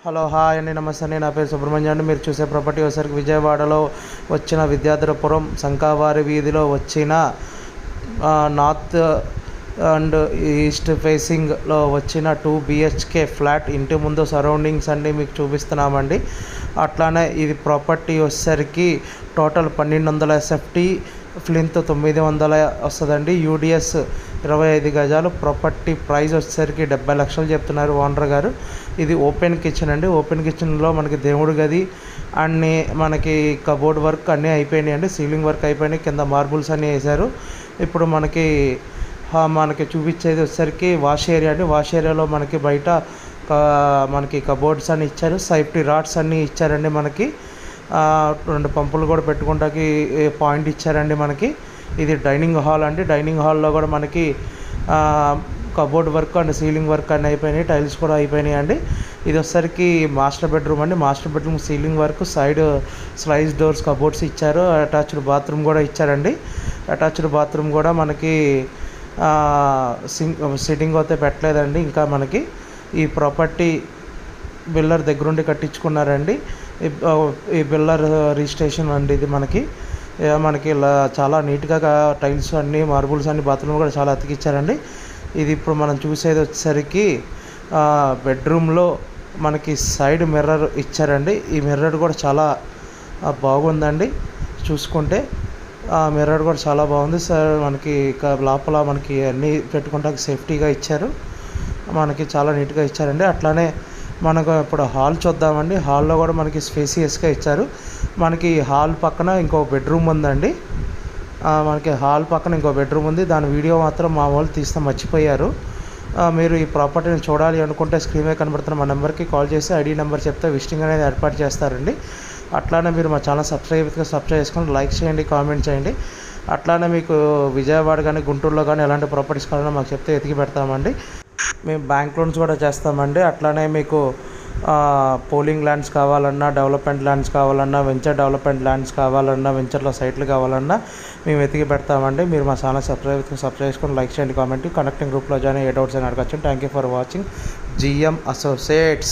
Hello hi అండి, నమస్తే అండి. నా పేరు సుబ్రహ్మణ్యం అండి. మీరు చూసే ప్రాపర్టీ వచ్చేసరికి విజయవాడలో వచ్చిన విద్యాధరపురం శంఖావారి వీధిలో వచ్చిన నార్త్ అండ్ ఈస్ట్ ఫేసింగ్లో వచ్చిన 2 BHK ఫ్లాట్. ఇంటి ముందు సరౌండింగ్స్ అన్నీ మీకు చూపిస్తున్నామండి. అట్లానే ఇది ప్రాపర్టీ వచ్చేసరికి టోటల్ 1200 SFT, ఫ్లింత్ 900 వస్తుందండి. UDS 25 గజాలు. ప్రాపర్టీ ప్రైస్ వచ్చేసరికి 70 లక్షలు చెప్తున్నారు ఓనర్ గారు. ఇది ఓపెన్ కిచెన్ అండి. ఓపెన్ కిచెన్లో మనకి దేవుడి గది అన్నీ, మనకి కబోర్డ్ వర్క్ అన్నీ అయిపోయినాయి అండి. సీలింగ్ వర్క్ అయిపోయినాయి, కింద మార్బుల్స్ అన్నీ వేశారు. ఇప్పుడు మనకి చూపించేది వచ్చేసరికి వాష్ ఏరియా అండి. వాష్ ఏరియాలో మనకి బయట మనకి కబోర్డ్స్ అన్నీ ఇచ్చారు. సేఫ్టీ రాడ్స్ అన్నీ ఇచ్చారండి. మనకి 2 పంపులు కూడా పెట్టుకోవడానికి పాయింట్ ఇచ్చారండి. మనకి ఇది డైనింగ్ హాల్ అండి. డైనింగ్ హాల్లో కూడా మనకి cupboard work and ceiling work అన్నీ అయిపోయినాయి, టైల్స్ కూడా అయిపోయినాయి అండి. ఇది వచ్చేసరికి మాస్టర్ బెడ్రూమ్ అండి. Master bedroom ceiling work, side slice doors, cupboards ఇచ్చారు. అటాచ్డ్ బాత్రూమ్ కూడా ఇచ్చారండి. అటాచ్డ్ బాత్రూమ్ కూడా మనకి సిట్టింగ్ అయితే పెట్టలేదండి. ఇంకా మనకి ఈ ప్రాపర్టీ బిల్డర్ దగ్గరుండి కట్టించుకున్నారండి. ఈ బిల్డర్ రిజిస్ట్రేషన్ అండి. ఇది మనకి ఇలా చాలా నీట్గా టైల్స్ అన్నీ, మార్బుల్స్ అన్నీ, బాత్రూమ్ కూడా చాలా అతికిచ్చారండి. ఇది ఇప్పుడు మనం చూసేది వచ్చేసరికి బెడ్రూమ్లో మనకి సైడ్ మిర్రర్ ఇచ్చారండి. ఈ మిర్రర్ కూడా చాలా బాగుందండి. చూసుకుంటే మిర్రర్ కూడా చాలా బాగుంది సార్. మనకి లోపల మనకి అన్నీ పెట్టుకుంటానికి సేఫ్టీగా ఇచ్చారు. మనకి చాలా నీట్గా ఇచ్చారండి. అట్లానే మనకు ఇప్పుడు హాల్ చూద్దామండి. హాల్లో కూడా మనకి స్పేసియస్గా ఇచ్చారు. మనకి హాల్ పక్కన ఇంకో బెడ్రూమ్ ఉందండి. మనకి హాల్ పక్కన ఇంకో బెడ్రూమ్ ఉంది. దాని వీడియో మాత్రం మా వాళ్ళు తీస్తే మర్చిపోయారు. మీరు ఈ ప్రాపర్టీని చూడాలి అనుకుంటే స్క్రీన్ మీద కనబడుతున్న మా నెంబర్కి కాల్ చేసి ID నెంబర్ చెప్తే విజిటింగ్ అనేది ఏర్పాటు చేస్తారండి. అట్లానే మీరు మా ఛానల్ సబ్స్క్రైబ్ చేసుకొని లైక్ చేయండి, కామెంట్ చేయండి. అట్లానే మీకు విజయవాడ కానీ గుంటూరులో కానీ ఎలాంటి ప్రాపర్టీస్ కావాలన్నా మాకు చెప్తే ఎతికి పెడతామండి. మేము బ్యాంక్ లోన్స్ కూడా చేస్తామండి. అట్లానే మీకు పోలింగ్ ల్యాండ్స్ కావాలన్నా, డెవలప్మెంట్ ల్యాండ్స్ కావాలన్నా, వెంచర్ డెవలప్మెంట్ ల్యాండ్స్ కావాలన్నా, వెంచర్లో సైట్లు కావాలన్నా మేము వెతికి పెడతామండి. మీరు మా ఛానల్ సబ్స్క్రైబ్ చేసుకొని లైక్ చేయండి, కామెంట్, కనెక్టింగ్ గ్రూప్లో జాయిన్ ఏ డౌట్స్ అని అడగచ్చు. Thank you for watching. GM Associates.